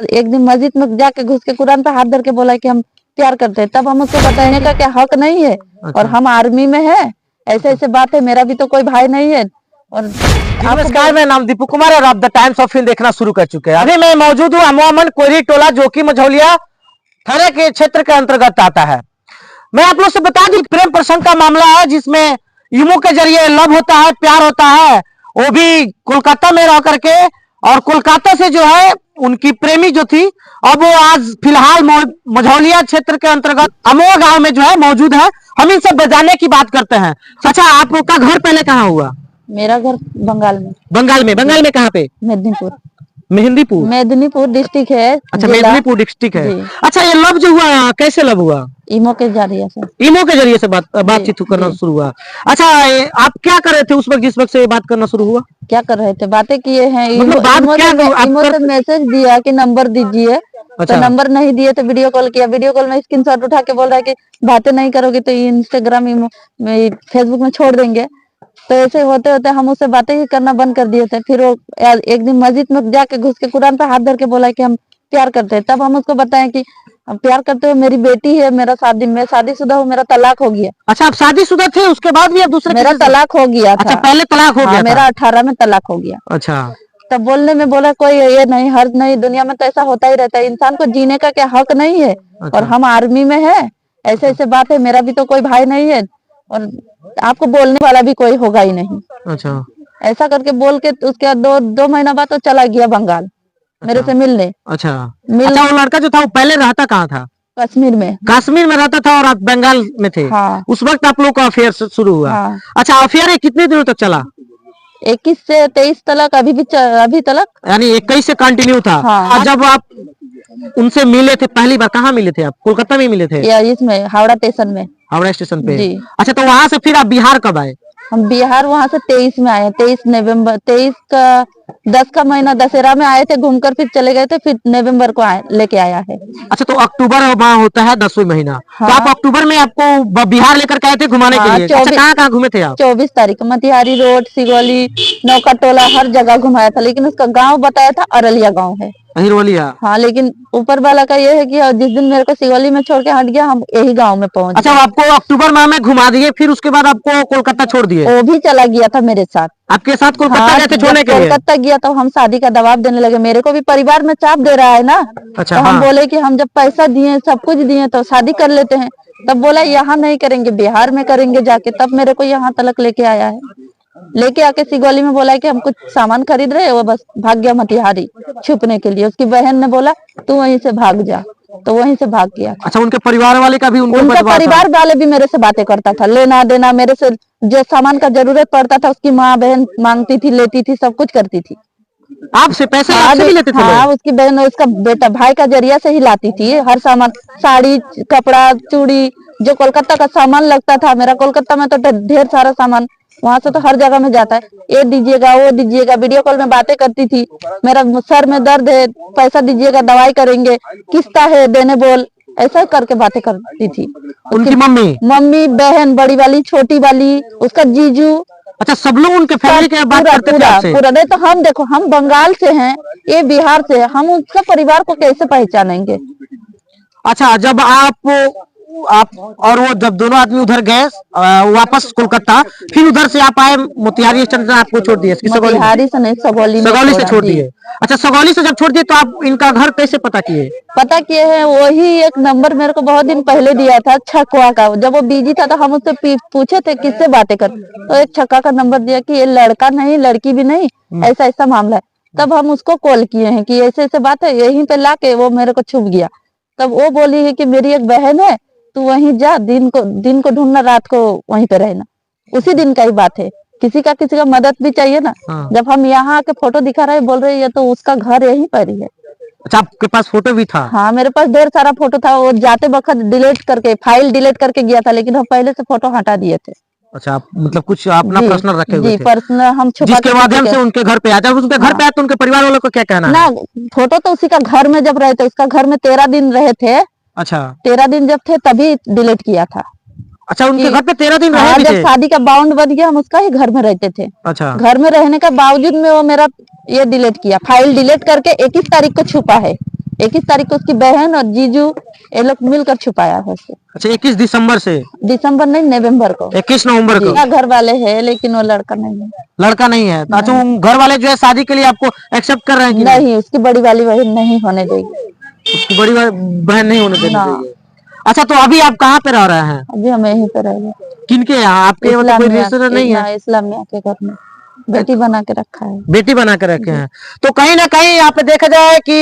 एक दिन मस्जिद में जाके घुस के कुरान पे हाथ धर के बोला कि हम प्यार करते हैं, तब हम उसको बताने का क्या हक नहीं है। और हम आर्मी में है, ऐसे ऐसे बात है, मेरा भी तो कोई भाई नहीं है। और नमस्कार, मेरा नाम दीपू कुमार और आप द टाइम्स ऑफ इंडिया देखना शुरू कर चुके हैं। अभी मैं मौजूद हूँ अमोमन कोयरी टोला, जो कि मझौलिया थाना के क्षेत्र के अंतर्गत आता है। मैं आप लोग से बता दूं, प्रेम प्रसंग का मामला है जिसमें इमो के जरिए लव होता है, प्यार होता है, वो भी कोलकाता में रह करके। और कोलकाता से जो है उनकी प्रेमी जो थी, अब वो आज फिलहाल मझौलिया क्षेत्र के अंतर्गत अमोह गांव में जो है मौजूद है। हम इन सब बजाने की बात करते हैं। अच्छा, आपका घर पहले कहाँ हुआ? मेरा घर बंगाल में। बंगाल में कहाँ पे? मेदिनीपुर डिस्ट्रिक्ट है। अच्छा, मेदिनीपुर डिस्ट्रिक्ट है। अच्छा, ये लव जो हुआ कैसे लव हुआ? इमो के जरिए से। इमो के जरिए से बातचीत करना शुरू हुआ। अच्छा, आप क्या कर रहे थे उस वक्त जिस वक्त से ये बात करना शुरू हुआ? क्या कर रहे थे? बातें किए हैं। मतलब इमो से मैसेज दिया कि नंबर दीजिए। अच्छा। तो नंबर नहीं दिए तो वीडियो कॉल किया। वीडियो कॉल में स्क्रीनशॉट उठा के बोल रहा है कि बातें नहीं करोगे तो इंस्टाग्राम फेसबुक में छोड़ देंगे। तो ऐसे होते होते हम उससे बातें ही करना बंद कर दिए थे। फिर वो एक दिन मस्जिद में जाके घुस के कुरान पे हाथ धर के बोला कि हम प्यार करते हैं। तब हम उसको बताएं कि हम प्यार करते हो, मेरी बेटी है, मैं शादीशुदा हूँ, मेरा तलाक हो गया। अच्छा, आप शादीशुदा थे, उसके बाद भी आप दूसरे? मेरा तलाक हो गया था। अच्छा, पहले तलाक हो गया था। मेरा 18 में तलाक हो गया। अच्छा। तब बोलने में बोला कोई ये नहीं, हर्ज नहीं, दुनिया में तो ऐसा होता ही रहता है, इंसान को जीने का क्या हक नहीं है। अच्छा। और हम आर्मी में है, ऐसे ऐसे बात है, मेरा भी तो कोई भाई नहीं है और आपको बोलने वाला भी कोई होगा ही नहीं। अच्छा। ऐसा करके बोल के उसके बाद दो महीना बाद तो चला गया बंगाल। अच्छा। मेरे से मिलने। अच्छा, वो लड़का जो था वो पहले रहता कहाँ था? कश्मीर में। कश्मीर में रहता था और आप बंगाल में थे। हाँ। उस वक्त आप लोग का अफेयर शुरू हुआ। हाँ। अच्छा, अफेयर कितने दिनों तक चला? 21 से 23 तक। अभी तक यानी 21 से कंटिन्यू था। हाँ। जब आप उनसे मिले थे पहली बार, कहाँ मिले थे आप? कोलकाता में मिले थे? या इसमें हावड़ा स्टेशन में। हावड़ा स्टेशन पे जी। अच्छा, तो वहां से फिर आप बिहार कब आए? हम बिहार वहां से 23 में आए। 23 नवंबर, 23 का 10 का महीना दशहरा में आए थे, घूमकर फिर चले गए थे, फिर नवंबर को लेके आया है। अच्छा, तो अक्टूबर माह होता है 10वां महीना। हाँ। तो आप अक्टूबर में आपको बिहार लेकर के आए थे घुमाने के लिए? अच्छा, कहाँ घूमे थे आप? 24 तारीख मोतिहारी रोड, सिगौली, नौका टोला, हर जगह घुमाया था। लेकिन उसका गांव बताया था अरलिया गांव है। अहिरवलिया। हाँ, लेकिन ऊपर वाला का ये है कि जिस दिन मेरे को सिगौली में छोड़ के हट गया, हम यही गांव में पहुंच। अच्छा, आपको अक्टूबर माह में घुमा दिए, फिर उसके बाद आपको कोलकाता छोड़ दिए? वो भी चला गया था मेरे साथ। आपके साथ कोलकाता गए थे छोड़ने के लिए? कोलकाता गया तो हम शादी का दबाव देने लगे। मेरे को भी परिवार में चाप दे रहा है ना। अच्छा। तो हम बोले कि हम जब पैसा दिए, सब कुछ दिए, तो शादी कर लेते हैं। तब बोला यहाँ नहीं करेंगे, बिहार में करेंगे जाके। तब मेरे को यहाँ तलक लेके आया है। लेके आके सिगौली में बोला कि हम कुछ सामान खरीद रहे हैं, वो बस भाग गया मोतिहारी छुपने के लिए। उसकी बहन ने बोला तू वहीं से भाग जा, तो वहीं से भाग गया। अच्छा, उनके परिवार वाले का भी उनका परिवार वाले भी मेरे से बातें करता था, लेना देना, मेरे से जो सामान का जरूरत पड़ता था उसकी माँ बहन मांगती थी, लेती थी, सब कुछ करती थी। आपसे पैसे आपसे भी लेते थे? हाँ, उसकी बहन उसका बेटा भाई का जरिया से ही लाती थी हर सामान, साड़ी, कपड़ा, चूड़ी, जो कोलकाता का सामान लगता था। मेरा कोलकाता में तो ढेर सारा सामान, वहां से तो हर जगह में जाता है। ये दीजिएगा, वो दीजिएगा, वीडियो कॉल में बातें करती थी। मेरा सर में दर्द है, पैसा दीजिएगा, दवाई करेंगे, किस्ता है देने बोल, ऐसा करके बातें करती थी। उनकी मम्मी, बहन, बड़ी वाली, छोटी वाली, उसका जीजू। अच्छा, सब लोग उनके फैमिली के बात करते थे आपसे? पूरा नहीं तो हम देखो, हम बंगाल से हैं, ये बिहार से है, हम उसका परिवार को कैसे पहचानेंगे? अच्छा, जब आप और वो जब दोनों आदमी उधर गए वापस कोलकाता, फिर उधर से आप आए मोतिहारी स्टेशन, आपको छोड़ दिए? मोतिहारी से नहीं, सगौली से छोड़ दिए। अच्छा, सगौली से जब छोड़ दिए तो आप इनका घर कैसे पता किए? पता किए हैं, वही एक नंबर मेरे को बहुत दिन पहले दिया था, छक्का का। जब वो बिजी था तो हम उससे पूछे थे किससे बातें कर, तो एक छक्का का नंबर दिया कि ये लड़का नहीं, लड़की भी नहीं, ऐसा ऐसा मामला है। तब हम उसको कॉल किए हैं कि ऐसे ऐसे बात है, यहीं पे लाके वो मेरे को छुप गया। तब वो बोली है कि मेरी एक बहन है, तू वहीं जा, दिन को ढूंढना, रात को वहीं पे रहना। उसी दिन का ही बात है। किसी का मदद भी चाहिए ना। हाँ। जब हम यहाँ आके फोटो दिखा रहे, बोल रहे ये तो उसका घर यहीं पर ही है। अच्छा, आपके पास फोटो भी था? हाँ, मेरे पास ढेर सारा फोटो था। वो जाते वक्त फाइल डिलीट करके गया था, लेकिन हम पहले से फोटो हटा दिए थे। अच्छा, आप मतलब कुछ अपना पर्सनल रखे हुए थे? पर्सनल हम छुपा, जिसके माध्यम से उनके घर पे आया। जब उनके घर पे आया तो उनके परिवार वालों को क्या कहना ना? फोटो तो उसी का घर में जब रहे थे, उसका घर में 13 दिन रहे थे। अच्छा, 13 दिन जब थे तभी डिलीट किया था। अच्छा, उनके घर पे 13 दिन रहे भी थे? जब शादी का बाउंड बन गया, हम उसका ही घर में रहते थे। अच्छा, घर में रहने के बावजूद में वो मेरा ये डिलीट किया, फाइल डिलीट करके 21 तारीख को छुपा है। 21 तारीख को उसकी बहन और जीजू ये लोग मिलकर छुपाया है उसे। अच्छा 21 दिसंबर से? दिसंबर नहीं, नवंबर को। 21 नवंबर को। जी, घर वाले हैं लेकिन वो लड़का नहीं है। लड़का नहीं है? अच्छा वो घर वाले जो है शादी के लिए आपको एक्सेप्ट कर रहे हैं कि नहीं, उसकी बड़ी वाली बहन नहीं होने देगी। उसकी बड़ी बहन नहीं होने देगी? अच्छा तो अभी आप कहाँ पे रह रहे हैं? अभी हम यहीं पे रह रहे। किनके यहाँ? आपके मतलब कोई रिश्तेदार नहीं है? इस्लामिया के घर में बेटी बना के रखा है। बेटी बना के रखे हैं। तो कहीं ना कहीं यहाँ पे देखा जाए कि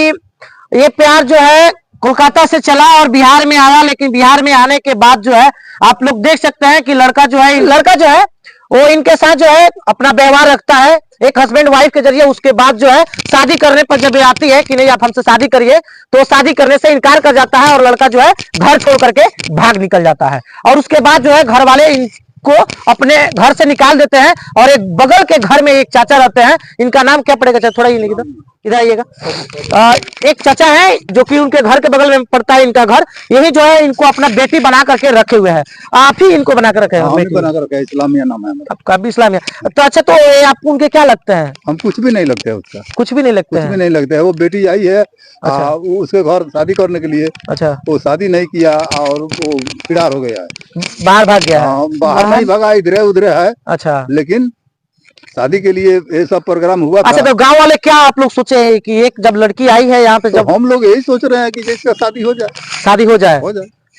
ये प्यार जो है कोलकाता से चला और बिहार में आया, लेकिन बिहार में आने के बाद जो है आप लोग देख सकते हैं कि लड़का जो है वो इनके साथ जो है अपना व्यवहार रखता है एक हस्बैंड वाइफ के जरिए। उसके बाद जो है शादी करने पर जब ये आती है कि नहीं आप हमसे शादी करिए, तो शादी करने से इनकार कर जाता है और लड़का जो है घर छोड़ करके भाग निकल जाता है। और उसके बाद जो है घर वाले इनको अपने घर से निकाल देते हैं और एक बगल के घर में एक चाचा रहते हैं। इनका नाम क्या पड़ेगा? थोड़ा ये लिख दो, इधर आइएगा। एक चाचा है जो कि उनके घर के बगल में पड़ता है इनका घर। यही जो है इनको अपना बेटी बना करके रखे हुए हैं। आप ही इनको बना कर रखे हैं? बना कर रखे, इस्लामिया नाम है आपका भी इस्लामिया। तो अच्छा तो आपको उनके क्या लगते हैं? हम कुछ भी नहीं लगते है उसका। कुछ भी नहीं लगते कुछ हैं? भी नहीं लगता है। वो बेटी आई है अच्छा। उसके घर शादी करने के लिए। अच्छा वो शादी नहीं किया और वो फिरार हो गया है, बाहर भाग गया है? बाहर नहीं भागा, इधर उधर है। अच्छा लेकिन शादी के लिए ये सब प्रोग्राम हुआ था। अच्छा तो गांव वाले क्या आप लोग सोचे हैं कि एक जब लड़की आई है यहाँ पे, तो जब हम लोग यही सोच रहे हैं कि इसका शादी हो जाए। शादी हो जाए?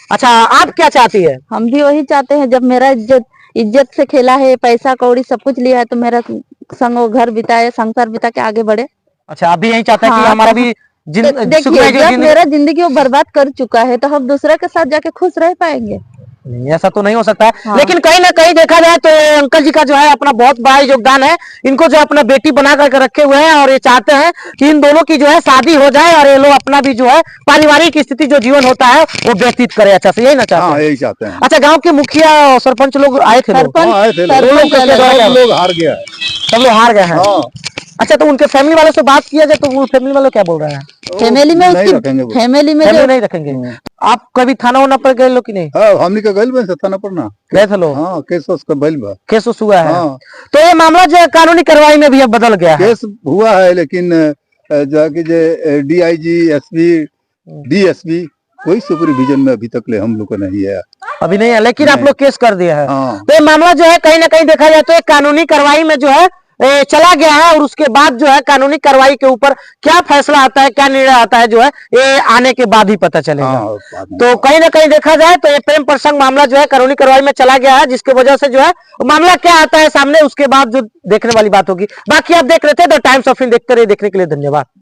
अच्छा आप क्या चाहती है? हम भी वही चाहते हैं। जब मेरा इज्जत से खेला है, पैसा कौड़ी सब कुछ लिया है, तो मेरा संग वो घर बिताए, संसार बिता के आगे बढ़े। अच्छा आप भी यही चाहते हैं कि हाँ, हमारा भी देखिए जब मेरा जिंदगी वो बर्बाद कर चुका है तो हम दूसरे के साथ जाके खुश रह पाएंगे? नहीं, ऐसा तो नहीं हो सकता है। हाँ। लेकिन कहीं ना कहीं देखा जाए तो अंकल जी का जो है अपना बहुत बड़ा योगदान है। इनको जो अपना बेटी बना करके रखे हुए हैं और ये चाहते हैं कि इन दोनों की जो है शादी हो जाए और ये लोग अपना भी जो है पारिवारिक स्थिति जो जीवन होता है वो व्यतीत करे अच्छा से। यही ना चाहते हैं? यही चाहते हैं। अच्छा गाँव के मुखिया और सरपंच लोग आए थे? आए थे लोग हार गया, सब लोग हार गए हैं। अच्छा तो उनके फैमिली वालों से बात किया जाए तो वो फैमिली वाले क्या बोल रहे हैं? फैमिली में उसकी फैमिली में नहीं रखेंगे। आप कभी थाना वाना पर गए लो कि नहीं? हमने का गइल बा थाना पर ना गए थे लोग? केस उसका बैल बा, केस हुआ है। तो ये मामला जो है कानूनी कार्रवाई में भी अब बदल गया है। केस हुआ है लेकिन जाके DIG SP DSP कोई सुपरविजन में अभी तक ले हम लोग को नहीं है। अभी नहीं है, लेकिन आप लोग केस कर दिया है। तो ये मामला जो है कहीं ना कहीं देखा जाए तो एक कानूनी कार्रवाई में जो है चला गया है। और उसके बाद जो है कानूनी कार्रवाई के ऊपर क्या फैसला आता है, क्या निर्णय आता है, जो है ये आने के बाद ही पता चलेगा। तो कहीं ना कहीं देखा जाए तो ये प्रेम प्रसंग मामला जो है कानूनी कार्रवाई में चला गया है, जिसके वजह से जो है मामला क्या आता है सामने उसके बाद जो देखने वाली बात होगी। बाकी आप देख रहे थे द टाइम्स ऑफ इंडिया, देखते रहिए। देखने के लिए धन्यवाद।